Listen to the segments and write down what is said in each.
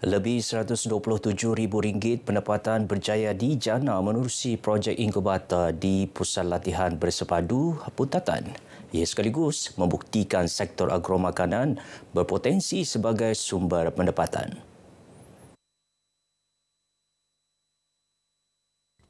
Lebih RM127,000 pendapatan berjaya dijana menerusi projek inkubator di Pusat Latihan Bersepadu Putatan. Ia sekaligus membuktikan sektor agromakanan berpotensi sebagai sumber pendapatan.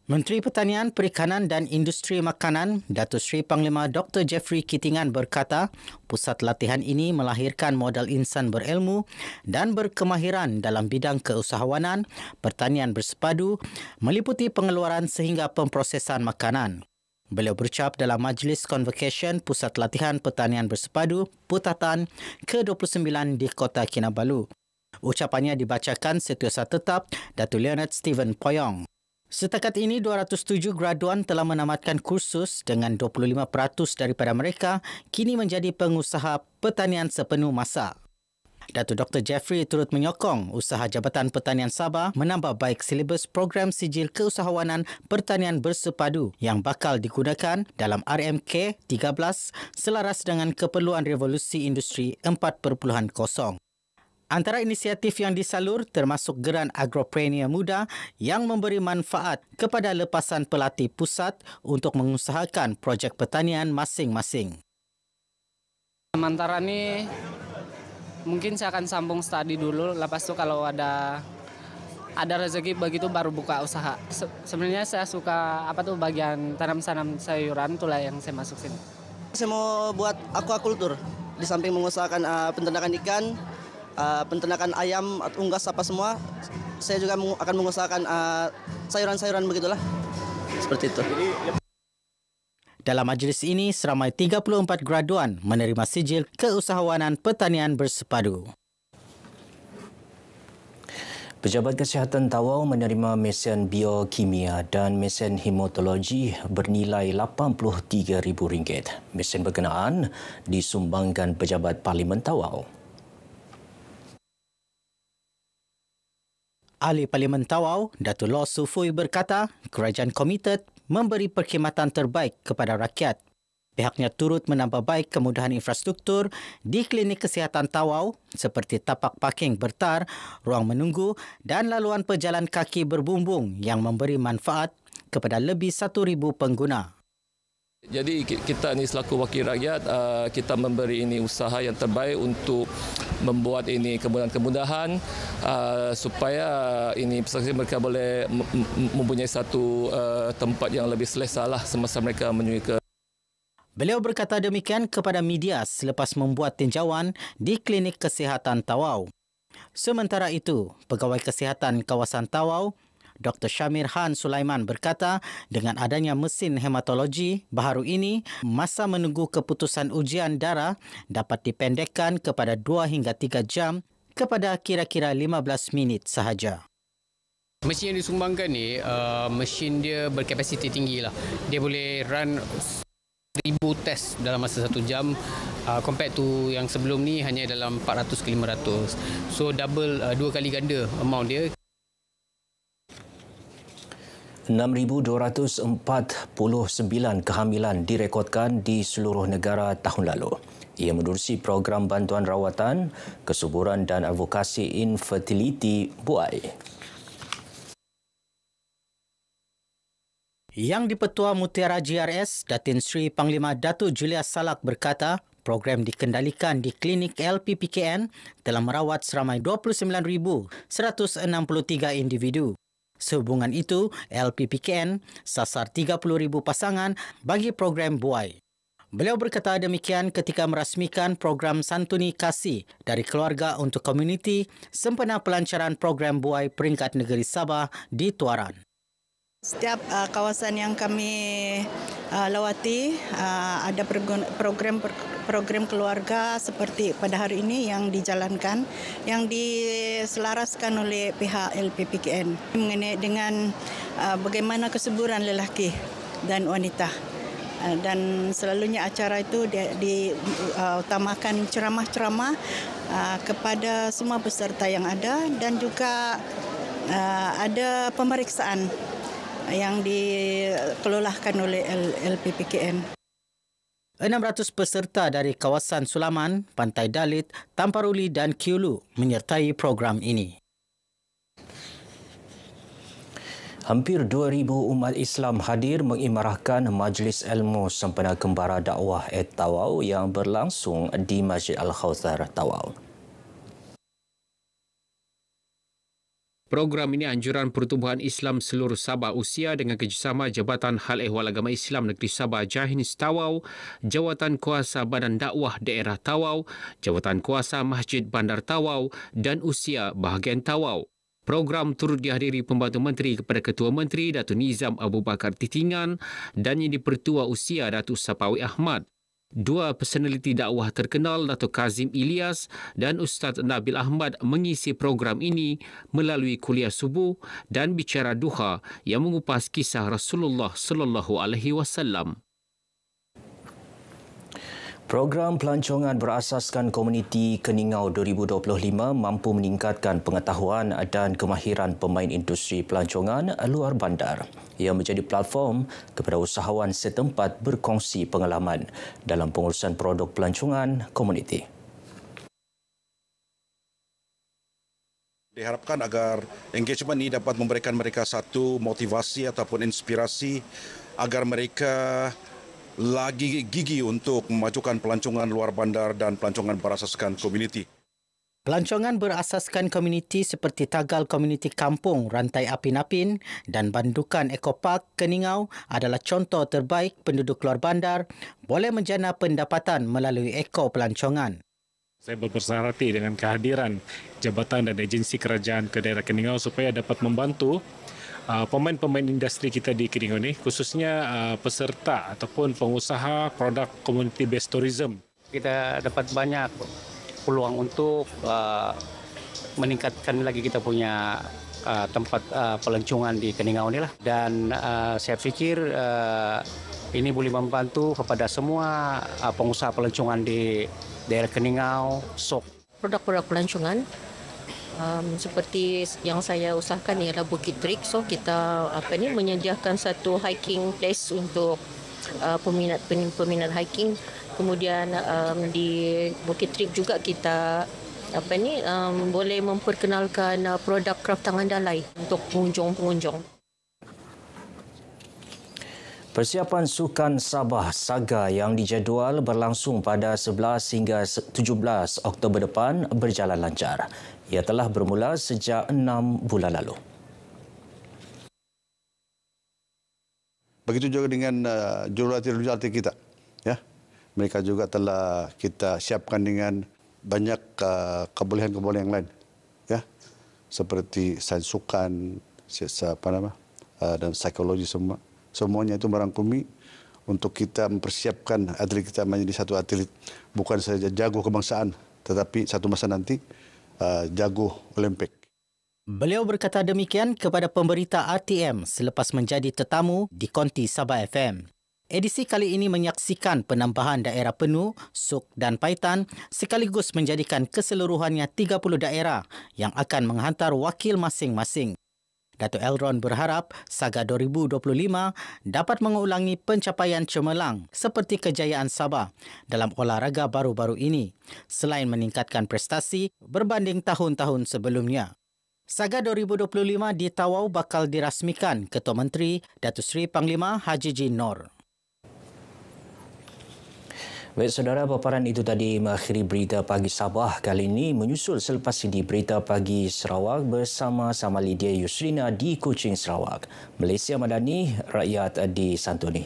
Menteri Pertanian, Perikanan dan Industri Makanan, Datuk Seri Panglima Dr. Jeffrey Kitingan berkata, pusat latihan ini melahirkan modal insan berilmu dan berkemahiran dalam bidang keusahawanan, pertanian bersepadu, meliputi pengeluaran sehingga pemprosesan makanan. Beliau berucap dalam Majlis Convocation Pusat Latihan Pertanian Bersepadu Putatan ke-29 di Kota Kinabalu. Ucapannya dibacakan Setiausaha Tetap Datuk Leonard Stephen Poyong. Setakat ini, 207 graduan telah menamatkan kursus dengan 25% daripada mereka kini menjadi pengusaha pertanian sepenuh masa. Datuk Dr. Jeffrey turut menyokong usaha Jabatan Pertanian Sabah menambah baik silibus program sijil keusahawanan pertanian bersepadu yang bakal digunakan dalam RMK 13 selaras dengan keperluan revolusi industri 4.0. Antara inisiatif yang disalur termasuk Geran Agropreneur Muda yang memberi manfaat kepada lepasan pelatih pusat untuk mengusahakan projek pertanian masing-masing. Sementara ni mungkin saya akan sambung studi dulu, lepas tu kalau ada rezeki begitu baru buka usaha. Sebenarnya saya suka bagian tanam-tanam sayuran, itulah yang saya masuk sini. Saya mau buat aquaculture di samping mengusahakan peternakan ikan, peternakan ayam, unggas apa semua. Saya juga akan mengusahakan sayuran-sayuran begitulah. Seperti itu. Dalam majlis ini, seramai 34 graduan menerima sijil keusahawanan pertanian bersepadu. Pejabat Kesihatan Tawau menerima mesin biokimia dan mesin hematologi bernilai RM83,000. Mesin berkenaan disumbangkan Pejabat Parlimen Tawau. Ahli Parlimen Tawau, Datuk Law Sufui berkata, kerajaan komited memberi perkhidmatan terbaik kepada rakyat. Pihaknya turut menambah baik kemudahan infrastruktur di klinik kesihatan Tawau seperti tapak parking bertar, ruang menunggu dan laluan pejalan kaki berbumbung yang memberi manfaat kepada lebih 1,000 pengguna. Jadi kita ni selaku wakil rakyat, kita memberi ini usaha yang terbaik untuk membuat ini kemudahan-kemudahan supaya ini peserta mereka boleh mempunyai satu tempat yang lebih selesa lah semasa mereka menuju ke. Beliau berkata demikian kepada media selepas membuat tinjauan di klinik kesihatan Tawau. Sementara itu, Pegawai Kesihatan Kawasan Tawau, Dr. Syamir Han Sulaiman berkata, dengan adanya mesin hematologi baharu ini, masa menunggu keputusan ujian darah dapat dipendekkan kepada 2 hingga 3 jam kepada kira-kira 15 minit sahaja. Mesin yang disumbangkan ni, mesin dia berkapasiti tinggi lah. Dia boleh run 1,000 test dalam masa 1 jam. Compared to yang sebelum ni hanya dalam 400 ke 500. So double, 2 kali ganda amount dia. 6,249 kehamilan direkodkan di seluruh negara tahun lalu. Ia menerusi program bantuan rawatan, kesuburan dan advokasi infertiliti BUAI. Yang di-Petua Mutiara GRS, Datin Sri Panglima Datuk Julius Salak berkata, program dikendalikan di klinik LPPKN telah merawat seramai 29,163 individu. Sehubungan itu, LPPKN sasar 30,000 pasangan bagi program BUAI. Beliau berkata demikian ketika merasmikan program Santuni Kasih dari Keluarga untuk Komuniti sempena pelancaran program BUAI peringkat negeri Sabah di Tuaran. Setiap kawasan yang kami lawati ada program keluarga seperti pada hari ini yang dijalankan, yang diselaraskan oleh pihak LPPKN mengenai dengan bagaimana kesuburan lelaki dan wanita. Dan selalunya acara itu diutamakan ceramah-ceramah kepada semua peserta yang ada dan juga ada pemeriksaan yang dikelolahkan oleh LPPKN. 600 peserta dari kawasan Sulaman, Pantai Dalit, Tamparuli dan Kiulu menyertai program ini. Hampir 2,000 umat Islam hadir mengimarahkan Majlis Ilmu Sempena Kembara Dakwah Tawau yang berlangsung di Masjid Al-Khawthar, Tawau. Program ini anjuran Pertubuhan Islam seluruh Sabah Usia dengan kerjasama Jabatan Hal Ehwal Agama Islam Negeri Sabah Jahinis Tawau, Jawatan Kuasa Badan Dakwah Daerah Tawau, Jawatan Kuasa Masjid Bandar Tawau dan Usia Bahagian Tawau. Program turut dihadiri Pembantu Menteri kepada Ketua Menteri Datuk Nizam Abu Bakar Titingan dan Yang di-Pertua Usia Datuk Sapawi Ahmad. Dua personaliti dakwah terkenal Datuk Kazim Ilyas dan Ustaz Nabil Ahmad mengisi program ini melalui kuliah subuh dan bicara duha yang mengupas kisah Rasulullah sallallahu alaihi wasallam. Program pelancongan berasaskan komuniti Keningau 2025 mampu meningkatkan pengetahuan dan kemahiran pemain industri pelancongan luar bandar yang menjadi platform kepada usahawan setempat berkongsi pengalaman dalam pengurusan produk pelancongan komuniti. Diharapkan agar engagement ini dapat memberikan mereka satu motivasi ataupun inspirasi agar mereka lagi gigi untuk memajukan pelancongan luar bandar dan pelancongan berasaskan komuniti. Pelancongan berasaskan komuniti seperti Tagal Komuniti Kampung Rantai Apin-Apin dan Bandukan Ekopark Keningau adalah contoh terbaik penduduk luar bandar boleh menjana pendapatan melalui eko pelancongan. Saya berbesar hati dengan kehadiran jabatan dan agensi kerajaan ke daerah Keningau supaya dapat membantu pemain-pemain industri kita di Keningau ini, khususnya peserta ataupun pengusaha produk community based tourism. Kita dapat banyak peluang untuk meningkatkan lagi kita punya tempat pelancongan di Keningau ini lah. Dan saya fikir ini boleh membantu kepada semua pengusaha pelancongan di daerah Keningau, Sok. Produk-produk pelancongan seperti yang saya usahakan ialah Bukit Trik. So kita menyediakan satu hiking place untuk peminat hiking. Kemudian di Bukit Trik juga kita boleh memperkenalkan produk kraf tangan dalai untuk pengunjung-pengunjung. Persiapan Sukan Sabah Saga yang dijadual berlangsung pada 11 hingga 17 Oktober depan berjalan lancar. Ia telah bermula sejak 6 bulan lalu. Begitu juga dengan jurulatih kita, ya. Mereka juga telah kita siapkan dengan banyak kebolehan-kebolehan yang lain, ya. Seperti sains sukan, dan psikologi semua. Semuanya itu merangkumi untuk kita mempersiapkan atlet kita menjadi satu atlet bukan saja jago kebangsaan, tetapi satu masa nanti jago Olimpik. Beliau berkata demikian kepada pemberita RTM selepas menjadi tetamu di Konti Sabah FM. Edisi kali ini menyaksikan penambahan daerah penuh, Suk dan Paitan sekaligus menjadikan keseluruhannya 30 daerah yang akan menghantar wakil masing-masing. Dato' Elron berharap Saga 2025 dapat mengulangi pencapaian cemerlang seperti kejayaan Sabah dalam olahraga baru-baru ini selain meningkatkan prestasi berbanding tahun-tahun sebelumnya. Saga 2025 di Tawau bakal dirasmikan Ketua Menteri Datuk Seri Panglima Haji Jin Nor. Baik saudara, paparan itu tadi mengakhiri Berita Pagi Sabah kali ini. Menyusul selepas ini Berita Pagi Sarawak bersama Lydia Yusrina di Kuching, Sarawak. Malaysia Madani, rakyat disantuni.